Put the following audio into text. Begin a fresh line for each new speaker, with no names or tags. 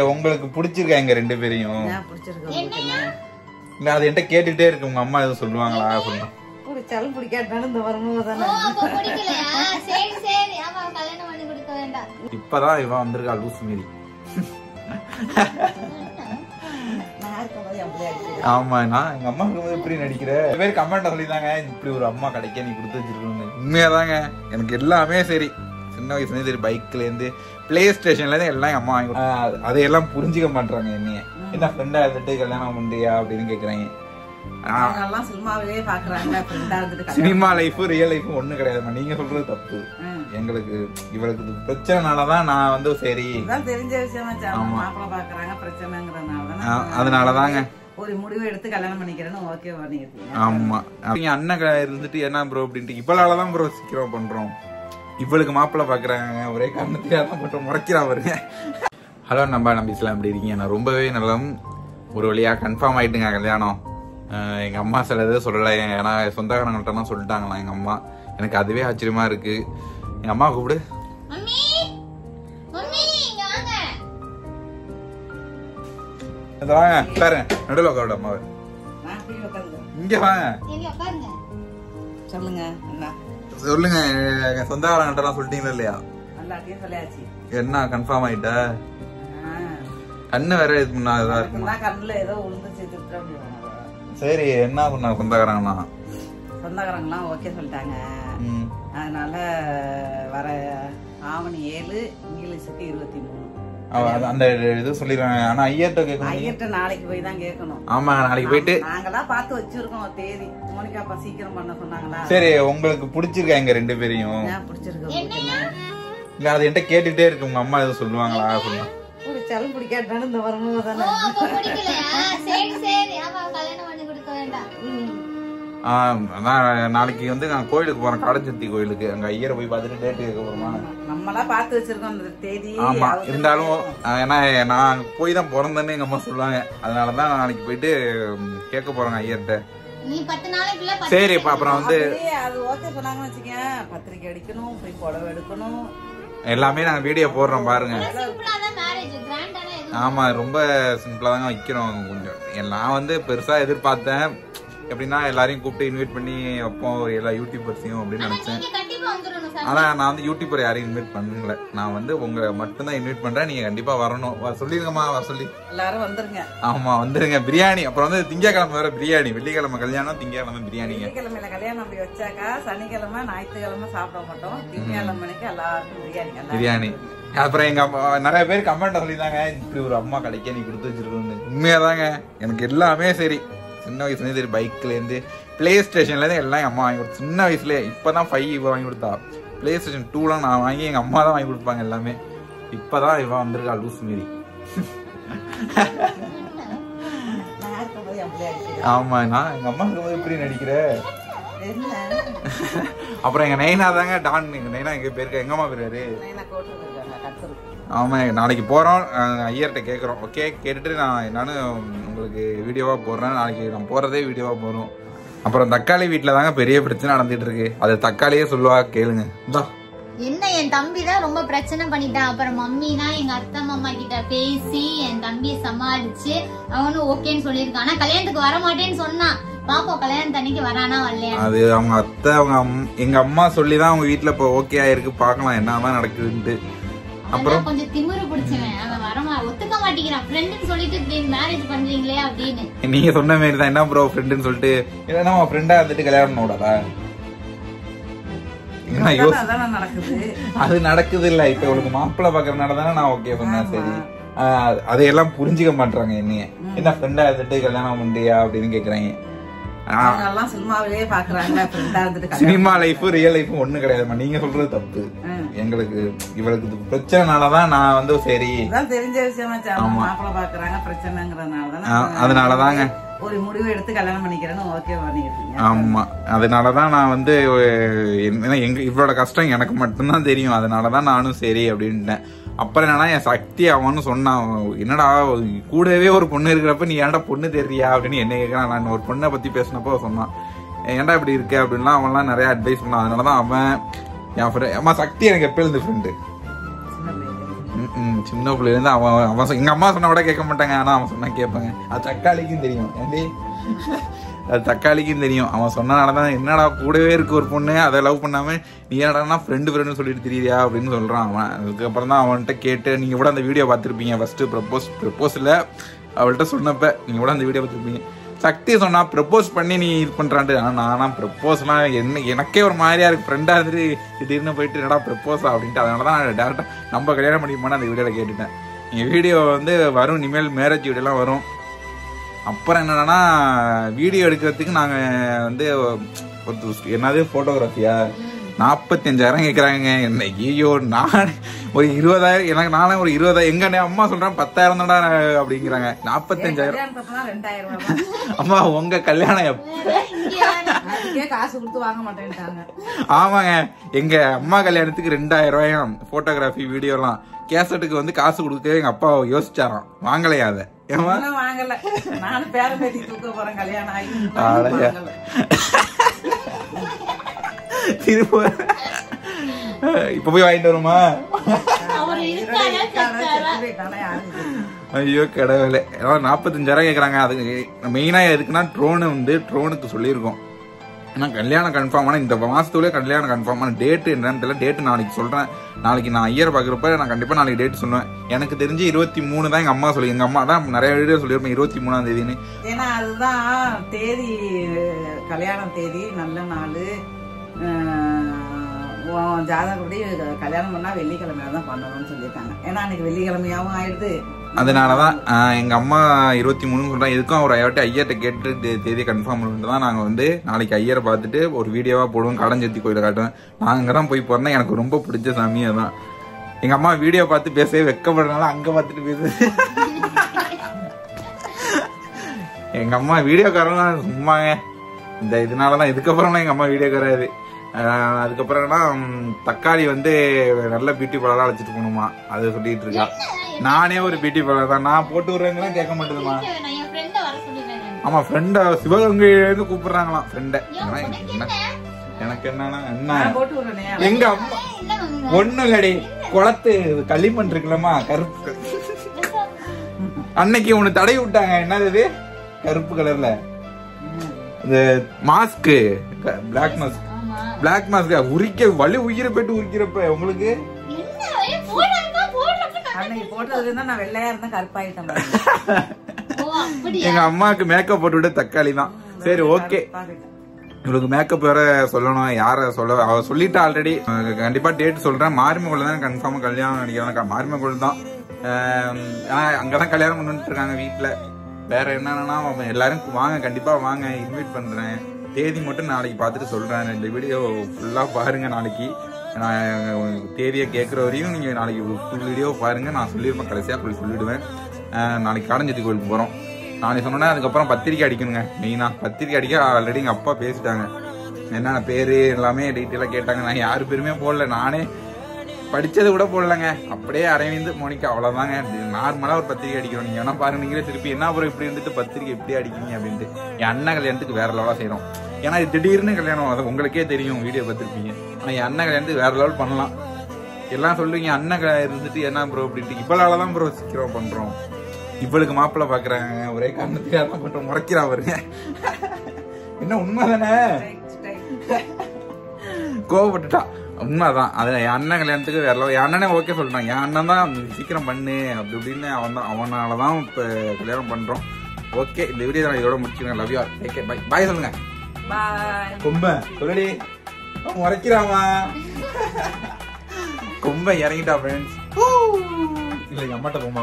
உங்களுக்கு பிடிச்சிருக்கா எங்க ரெண்டு பேரையும்? இல்ல அது என்கிட்ட கேட்டுட்டே இருக்கு, உங்க அம்மா எதுவும் சொல்லுவாங்களா? சொல்லுங்க.
பிடிச்சாலும் பிடிக்காட்டாலும் இந்த வரும்போது தானே.
இப்பதான் இவன் வந்திருக்கா லூஸ் மீறி. ஆமா, நான் எங்க அம்மா இருக்கும்போது எப்படி நடிக்கிறேன் பேர் கமெண்ட் சொல்லியிருந்தாங்க, இப்படி ஒரு அம்மா கிடைக்க நீ கொடுத்து வச்சிருக்கணும்னு. உண்மையாதாங்க, எனக்கு எல்லாமே சரி, சின்ன வயசுலேருந்து சரி, பைக்ல இருந்து பிளே ஸ்டேஷன்ல இருந்து எல்லாம் எங்க அம்மா வாங்கி அதையெல்லாம் புரிஞ்சுக்க மாட்டாங்க. என்னைய என்ன ஃப்ரெண்டா இருந்துட்டு கல்யாணம் பண்றியா அப்படின்னு கேக்குறாங்க. சினிமா லைஃப் ரியல் லைஃப் ஒண்ணு கிடையாதுமா, நீங்க சொல்றது தப்பு. எங்களுக்கு இவளுக்கு பிரச்சனைனாலதான் நான் வந்து சரி
தெரிஞ்ச விஷயம்
அதனாலதாங்க
ஒரு முடிவு எடுத்து கல்யாணம் பண்ணிக்கிறேன்னு ஓகே பண்ணிருக்கீங்க.
ஆமா, நீங்க அண்ணன் இருந்துட்டு என்ன ப்ரோ அப்படின்ட்டு இவளாலதான் ப்ரோ சீக்கிரம் பண்றோம். இவளுக்கு மாப்பிள்ள பாக்குறாங்க, ஒரே காரணத்துக்காக மட்டும் முறைக்கிறா பாருங்க. ஹலோ நம்ம இஸ்லாம் எப்படி இருக்கீங்க? நான் ரொம்பவே நல்லம். ஒரு வழியா கன்ஃபார்ம் ஆயிட்டுங்க கல்யாணம். எங்க அம்மா சில எதுவும் சொல்லலை, ஏன்னா சொந்தக்காரங்கள்ட்ட சொல்லிட்டாங்களா எங்க அம்மா. எனக்கு அதுவே ஆச்சரியமா இருக்கு. எங்க அம்மா கூப்பிடு. வாங்க பாருங்க, நடுவில் உட்காரு அம்மாவை. இங்க வாங்க
சொல்லுங்க.
சொல்லுங்க, சொந்தக்காரங்கிட்ட சொல்லிட்டீங்களா இல்லையா? என்ன கன்ஃபார்ம் ஆயிட்ட? கண்ணு வேற இது பண்ணாதா இருக்குமா?
கண்ணுல ஏதோ உளுந்துச்சு.
சரி, என்ன பண்ணாங்க
சொந்தக்காரங்களாம் ஓகே சொல்லிட்டாங்க. அதனால வர ஆவணி 7 இங்கிலீஷுக்கு 23
அந்த இது சொல்லிடுறாங்க. ஆனா ஐயர்ட்ட கேட்கணும்.
ஐயர்ட்ட நாளைக்கு போய் தான் கேட்கணும்.
ஆமா, நாளைக்கு போயிட்டு
நாங்களாம் பார்த்து வச்சிருக்கோம் தேதி. மோனிகா சீக்கிரம் பண்ண சொன்னாங்களா?
சரி, உங்களுக்கு பிடிச்சிருக்கா எங்க ரெண்டு பேரையும்?
பிடிச்சிருக்கு.
இல்ல அது என்கிட்ட கேட்டுட்டே இருக்கு, உங்க அம்மா எதுவும் சொல்லுவாங்களா? சொல்லுங்க.
பிடிச்சாலும் பிடிக்காட்டாலும் இந்த வரும்போது தானே.
நாளைக்கு வந்து நான் கோயிலுக்கு போறேன், காடஞ்சத்தி கோயிலுக்கு. அங்க ஐயரை போய் பார்த்துட்டு டேட்டு கேட்க போறோமா?
நம்மளா பார்த்து வச்சிருக்கோம் அந்த தேதி.
ஆமா, இருந்தாலும் ஏன்னா நான் போய் தான் பிறந்தேன்னு எங்க அம்மா சொல்லுவாங்க. அதனாலதான் நாளைக்கு போயிட்டு கேட்க போறாங்க ஐயர்கிட்ட. சரி, அப்புறம் வந்து
அது ஓகே சொன்னாங்கன்னு வச்சுக்கேன், பத்திரிக்கை அடிக்கணும், போய் புடவை எடுக்கணும்,
எல்லாமே நாங்க வீடியோ போடுறோம் பாருங்க. ஆமா, ரொம்ப சிம்பிளா தாங்க வைக்கிறோம். கொஞ்சம் நான் வந்து பெருசா எதிர்பார்த்தேன், எப்படின்னா எல்லாரையும் கூப்பிட்டு இன்வைட் பண்ணி வைப்போம் எல்லா யூடியூபர்ஸையும் அப்படின்னு நினைச்சேன். ஆனா நான் வந்து யூடியூபர் யாரையும் இன்வைட் பண்ணல. நான் வந்து உங்களை மட்டும்தான் இன்வைட் பண்றேன். நீங்க கண்டிப்பா வரணும். சொல்லிருங்கம்மா, வர சொல்லி
எல்லாரும் வந்துருங்க.
ஆமா, வந்துருங்க. பிரியாணி, அப்புறம் வந்து திங்கக்கிழமை வேற பிரியாணி. வெள்ளிக்கிழமை கல்யாணம், திங்கக்கிழமை பிரியாணிங்க.
வெள்ளிக்கிழமையில கல்யாணம் அப்படி வச்சாக்கா சனிக்கிழமை ஞாயிற்றுக்கிழமை சாப்பிட மாட்டோம். திங்கக்கிழமைக்கு எல்லாருக்கும் பிரியாணி.
அப்புறம் எங்க அம்மா நிறைய பேர் கமெண்ட் சொல்லியிருந்தாங்க, இப்படி ஒரு அம்மா கிடைக்க நீ கொடுத்து வச்சிருக்கணும்னு. உண்மையாதாங்க, எனக்கு எல்லாமே சரி, சின்ன வயசுலேருந்து சரி, பைக்ல இருந்து பிளே ஸ்டேஷன்ல இருந்து எல்லாம் எங்க அம்மா வாங்கி கொடுத்து. சின்ன வயசுல இப்பதான் 5 வாங்கி கொடுத்தா. பிளே ஸ்டேஷன் 2லாம் நான் வாங்கி எங்க அம்மா தான் வாங்கி கொடுப்பாங்க எல்லாமே. இப்பதான் இவன் வந்திருக்கா லூஸ் மீறி. ஆமா, நான் எங்க அம்மா இருக்கும்போது எப்படி நடிக்கிறேன். அப்புறம் எங்க நைனா தாங்க டான். எங்க நைனா எங்க பேருக்கு எங்க அம்மா பேரு. ஆமா, நாளைக்கு போறோம், ஐயர்கிட்ட கேட்கறோம். ஓகே, கேட்டுட்டு நான் என்னன்னு உங்களுக்கு வீடியோவா போடுறேன். நாளைக்கு நான் போறதே வீடியோவா போறோம். அப்புறம் தக்காளி வீட்டுல தாங்க பெரிய பிரச்சனை நடந்துட்டு இருக்கு. அது தக்காளியே சொல்லுவா, கேளுங்க.
என்ன, என் தம்பி தான் ரொம்ப பிரச்சனை பண்ணிட்டான். அப்புறம் மம்மினா எங்க அத்தை மாமா கிட்ட பேசி என் தம்பியை சமாளிச்சு அவனும் ஓகேன்னு சொல்லியிருக்கான். ஆனா கல்யாணத்துக்கு வர மாட்டேன்னு சொன்னான். பாப்பா கல்யாணம் தண்ணிக்கு வரானா வரலையா? அது
அவங்க அத்தை எங்க அம்மா சொல்லிதான் அவங்க வீட்டுல இப்ப ஓகே ஆயிருக்கு. பாக்கலாம் என்னதான் நடக்குதுன்ட்டு. அப்புறம்
கொஞ்சம் திமிரு பிடிச்சவன் அவன் வரமா ஒத்துக்க மாட்டேங்கிறான். ஃப்ரெண்டுன்னு சொல்லிட்டு மேரேஜ் பண்றீங்களே அப்படின்னு.
நீங்க சொன்ன மாதிரி தான், என்ன ப்ரோ ஃப்ரெண்டுன்னு சொல்லிட்டு என்ன ஃப்ரெண்டா இருந்துட்டு கல்யாணம் பண்ணக்கூடாதா? அது நடக்குது இல்ல. இப்ப உங்களுக்கு மாப்பிள்ள பாக்குறதுனால தானே நான் ஓகே சொன்னேன். சரி, அதையெல்லாம் புரிஞ்சுக்க மாட்டாங்க. என்னைய என்ன ஃப்ரெண்டா இருந்துட்டு கல்யாணம் பண்றியா அப்படின்னு கேக்குறாங்க. சினிமா லைஃப் ரியல் லைஃப் ஒண்ணு கிடையாதுமா, நீங்க சொல்றது தப்பு. எங்களுக்கு இவளுக்கு பிரச்சனைனாலதான் நான் வந்து சரி
தெரிஞ்ச விஷயம்
அதனாலதாங்க
ஒரு முடிவு எடுத்து கல்யாணம் பண்ணிக்கிறேன்னு ஓகே பண்ணிருக்கீங்க.
ஆமா, அதனாலதான் நான் வந்து இவளோட கஷ்டம் எனக்கு மட்டும்தான் தெரியும். அதனாலதான் நானும் சரி அப்படின்ட்டேன். அப்புறம் என்னன்னா என் சக்தி அவனு சொன்னான், என்னடா கூடவே ஒரு பொண்ணு இருக்கிறப்ப நீ ஏன்டா பொண்ணு தெரியா அப்படின்னு என்ன கேட்கறான். நான் ஒரு பொண்ணை பத்தி பேசினப்போ சொன்னான், ஏன்டா இப்படி இருக்கு அப்படின்லாம் அவன்லாம் நிறைய அட்வைஸ் பண்ணான். அதனாலதான் அவன் என் ஃப்ரெண்ட். அம்மா சக்தி எனக்கு எப்ப இருந்து ஃப்ரெண்டு. சின்ன பிள்ளைல இருந்து அவன் எங்க அம்மா சொன்னா கூட கேட்க மாட்டாங்க, ஆனா அவன் சொன்னா கேட்பாங்க. அது தக்காளிக்கும் தெரியும் ஏண்டி, அது தக்காளிக்கும் தெரியும். அவன் சொன்னனாலதான் என்னடா கூடவே இருக்கு ஒரு பொண்ணு, அதை லவ் பண்ணாம நீ என்னடா ஃப்ரெண்டு சொல்லிட்டு தெரியுறியா அப்படின்னு சொல்றான் அவன். அதுக்கப்புறம் தான் அவன்கிட்ட கேட்டு, நீங்க கூட அந்த வீடியோ பார்த்துருப்பீங்க ஃபர்ஸ்ட் ப்ரப்போஸ்ல அவள்கிட்ட சொன்னப்ப நீங்க கூட அந்த வீடியோ பார்த்துருப்பீங்க. சக்தி சொன்னா ப்ரப்போஸ் பண்ணி நீ இது பண்றான்ட்டு. ஆனா ப்ரப்போஸ்லாம் எனக்கே ஒரு மாதிரியா இருக்கு. ஃப்ரெண்டா இருந்து திடீர்னு போயிட்டு என்னடா ப்ரப்போஸா அப்படின்ட்டு, அதனாலதான் நான் டேரக்டா நம்ம கல்யாணம் பண்ணிப்போனா அந்த வீடியோல கேட்டுட்டேன். நீங்க வீடியோ வந்து வரும், இனிமேல் மேரேஜ் வீடியோலாம் வரும். அப்புறம் என்னன்னா வீடியோ எடுக்கிறதுக்கு நாங்க வந்து என்னது போட்டோகிராஃபியா 45,000 கேட்குறாங்க. என்ன ஐயோ, நான் ஒரு 20,000 எனக்கு நானே ஒரு 20,000 எங்க அம்மா சொல்றேன் 10,000 தான்டா அப்படிங்கிறாங்க. 45,000 அம்மா உங்க கல்யாணம்
காசு கொடுத்து வாங்க மாட்டேன்ட்டாங்க.
ஆமாங்க, எங்க அம்மா கல்யாணத்துக்கு 2,000 ரூபாயும் போட்டோகிராஃபி வீடியோலாம். கேசட்டுக்கு வந்து காசு கொடுக்க எங்க அப்பா யோசிச்சாராம், வாங்கலையா அதை?
வாங்கல, நானும் பேர பேட்டி தூக்க போறேன் கல்யாணம் ஆகி.
திரும்ப இப்ப போய் வாங்கிட்டு வருமா? ஐயோ கடவுளே, 45,000 கேக்குறாங்க. அதுக்கு மெயினா எதுக்குன்னா ட்ரோனுக்கு சொல்லியிருக்கோம். ஏன்னா கல்யாணம் கன்ஃபார்ம் ஆனா இந்த மாசத்துலயே கல்யாணம் கன்ஃபார்ம் ஆன டேட் என்னன்னு தெரியல. டேட் நாளைக்கு சொல்றேன். நாளைக்கு நான் ஐயர் பாக்குறப்ப நான் கண்டிப்பா நாளைக்கு டேட் சொல்லுவேன். எனக்கு தெரிஞ்சு 23 தான் எங்க அம்மா சொல்லி, எங்க அம்மா தான் நிறைய வீடியோ சொல்லியிருப்பேன் 23ஆம் தேதின்னு.
ஏன்னா அதுதான் தேதி, கல்யாண தேதி, நல்ல நாள். ஜாதகப்படி கல்யாணம் பண்ணா வெள்ளிக்கிழமையில தான் பண்ணணும்னு சொல்லியிருக்காங்க. ஏன்னா அன்னைக்கு வெள்ளிக்கிழமையாவும் ஆயிடுது.
அதனாலதான் எங்க அம்மா 23 சொல்றாங்க. எதுக்கும் ஒரு ஐயர்கிட்ட கேட்டு தேதி கன்ஃபார்ம் பண்ணிட்டு தான் நாங்க வந்து நாளைக்கு ஐயரை பார்த்துட்டு ஒரு வீடியோவா போடுவோம். கடஞ்செத்தி கோயில காட்டுவேன். நான் அங்கதான் போய் போறேன். எனக்கு ரொம்ப பிடிச்ச சாமி அதான். எங்க அம்மா வீடியோ பார்த்து பேசவே வெக்கப்படுறதுனால அங்க பார்த்துட்டு பேசு. எங்க அம்மா வீடியோக்காரெல்லாம் சும்மாங்க. இந்த இதனாலதான் இதுக்கப்புறம் எங்க அம்மா வீடியோக்காராது. அதுக்கப்புறம்னா தக்காளி வந்து நல்ல பியூட்டி பார்லரா வச்சுட்டு போகணுமா, அது சொல்லிட்டு இருக்கா. நானே ஒரு பியூட்டி பார்லர் தான், நான் போட்டு விடுறேங்கலாம் கேட்க மாட்டேதுமா. ஆமா, ஃப்ரெண்ட சிவகங்கையிலிருந்து கூப்பிடுறாங்களாம் ஃப்ரெண்ட. எனக்கு என்னன்னா என்ன எங்க அம்மா ஒண்ணு இல்லடி, குளத்து களிமண் இருக்குல்லம்மா கருப்பு, அன்னைக்கு ஒண்ணு தடை விட்டாங்க. என்னது கருப்பு கலர்ல இந்த மாஸ்க், பிளாக் மாஸ்க் உரிக்க வலி உயிரை போயிட்டு உரிக்கிறப்ப உங்களுக்கு எங்க அம்மாவுக்கு மேக்கப் போட்டு விட தக்காளி தான். சரி ஓகே, இவளுக்கு மேக்கப் வேற சொல்லணும். யார சொல்ல, அவ சொல்லிட்டா ஆல்ரெடி. கண்டிப்பா டேட் சொல்றேன். மாரிமங்கோல் தான் கன்ஃபார்மா கல்யாணம் நினைக்கிறாங்க. மாரிமங்கோல் தான். அங்கதான் கல்யாணம் பண்ணிட்டு இருக்காங்க வீட்டுல. வேற என்னன்னா எல்லாரும் வாங்க, கண்டிப்பா வாங்க, இன்வைட் பண்றேன். தேதி மட்டும் நாளைக்கு பார்த்துட்டு சொல்றேன். இந்த வீடியோ ஃபுல்லா பாருங்க. நாளைக்கு நான் தேதியை கேட்குற வரையும் நீங்க நாளைக்கு ஃபுல் வீடியோ பாருங்க. நான் சொல்லியிருப்பேன், கடைசியா சொல்லிடுவேன். நாளைக்கு காடஞ்செத்தி கோயிலுக்கு போறோம். நாளைக்கு சொன்னோன்னா அதுக்கப்புறம் பத்திரிக்கை அடிக்கணுங்க. மெயினா பத்திரிக்கை அடிக்க ஆல்ரெடி எங்க அப்பா பேசிட்டாங்க. என்னென்ன பேரு எல்லாமே டீட்டெயிலா கேட்டாங்க. நான் யாரு பேருமே போடல, நானே படிச்சது கூட போடலங்க. அப்படியே அரவிந்த், மோனிகா, அவ்வளவுதாங்க. நார்மலா ஒரு பத்திரிக்கை அடிக்கிறோம். நீங்க வேணா பாருங்க, நீங்களே திருப்பி என்ன அப்புறம் இப்படி இருந்துட்டு பத்திரிக்கை எப்படி அடிக்கிறீங்க அப்படின்ட்டு. என் அண்ணன் கல்யாணத்துக்கு வேற லெவலா செய்யறோம். ஏன்னா இது திடீர்னு கல்யாணம், அது உங்களுக்கே தெரியும், வீடியோ பார்த்துருப்பீங்க. ஆனா என் அண்ணன் கல்யாணத்துக்கு வேற லெவல் பண்ணலாம். எல்லாம் சொல்லுவீங்க அண்ணன் இருந்துட்டு என்ன ப்ரோ அப்படின்ட்டு. இவ்வளவுதான் ப்ரோ சீக்கிரம் பண்றோம். இவளுக்கு மாப்பிள்ள பாக்குறாங்க, ஒரே காரணத்துக்காக தான் பண்றோம். முறைக்கிறா பாருங்க. என்ன உண்மைதானே, கோவப்பட்டுட்டா. உண்மைதான். அது என் அண்ணன் கல்யாணத்துக்கு வேற என் அண்ணனே ஓகே சொல்றான். என் அண்ணன் தான் சீக்கிரம் பண்ணு அப்படி இப்படின்னு அவனாலதான் இப்ப கல்யாணம் பண்றோம். ஓகே, இந்த வீடியோ நான் இதோட முடிச்சுக்கிறேன். Love you, take care, bye. Bye சொல்லுங்க. கொம்ப சொல்லடி, முறைக்கிறாமா. கொம்ப இறங்கிட்டா ஃப்ரெண்ட்ஸ். இல்ல அம்மாட்ட போமா.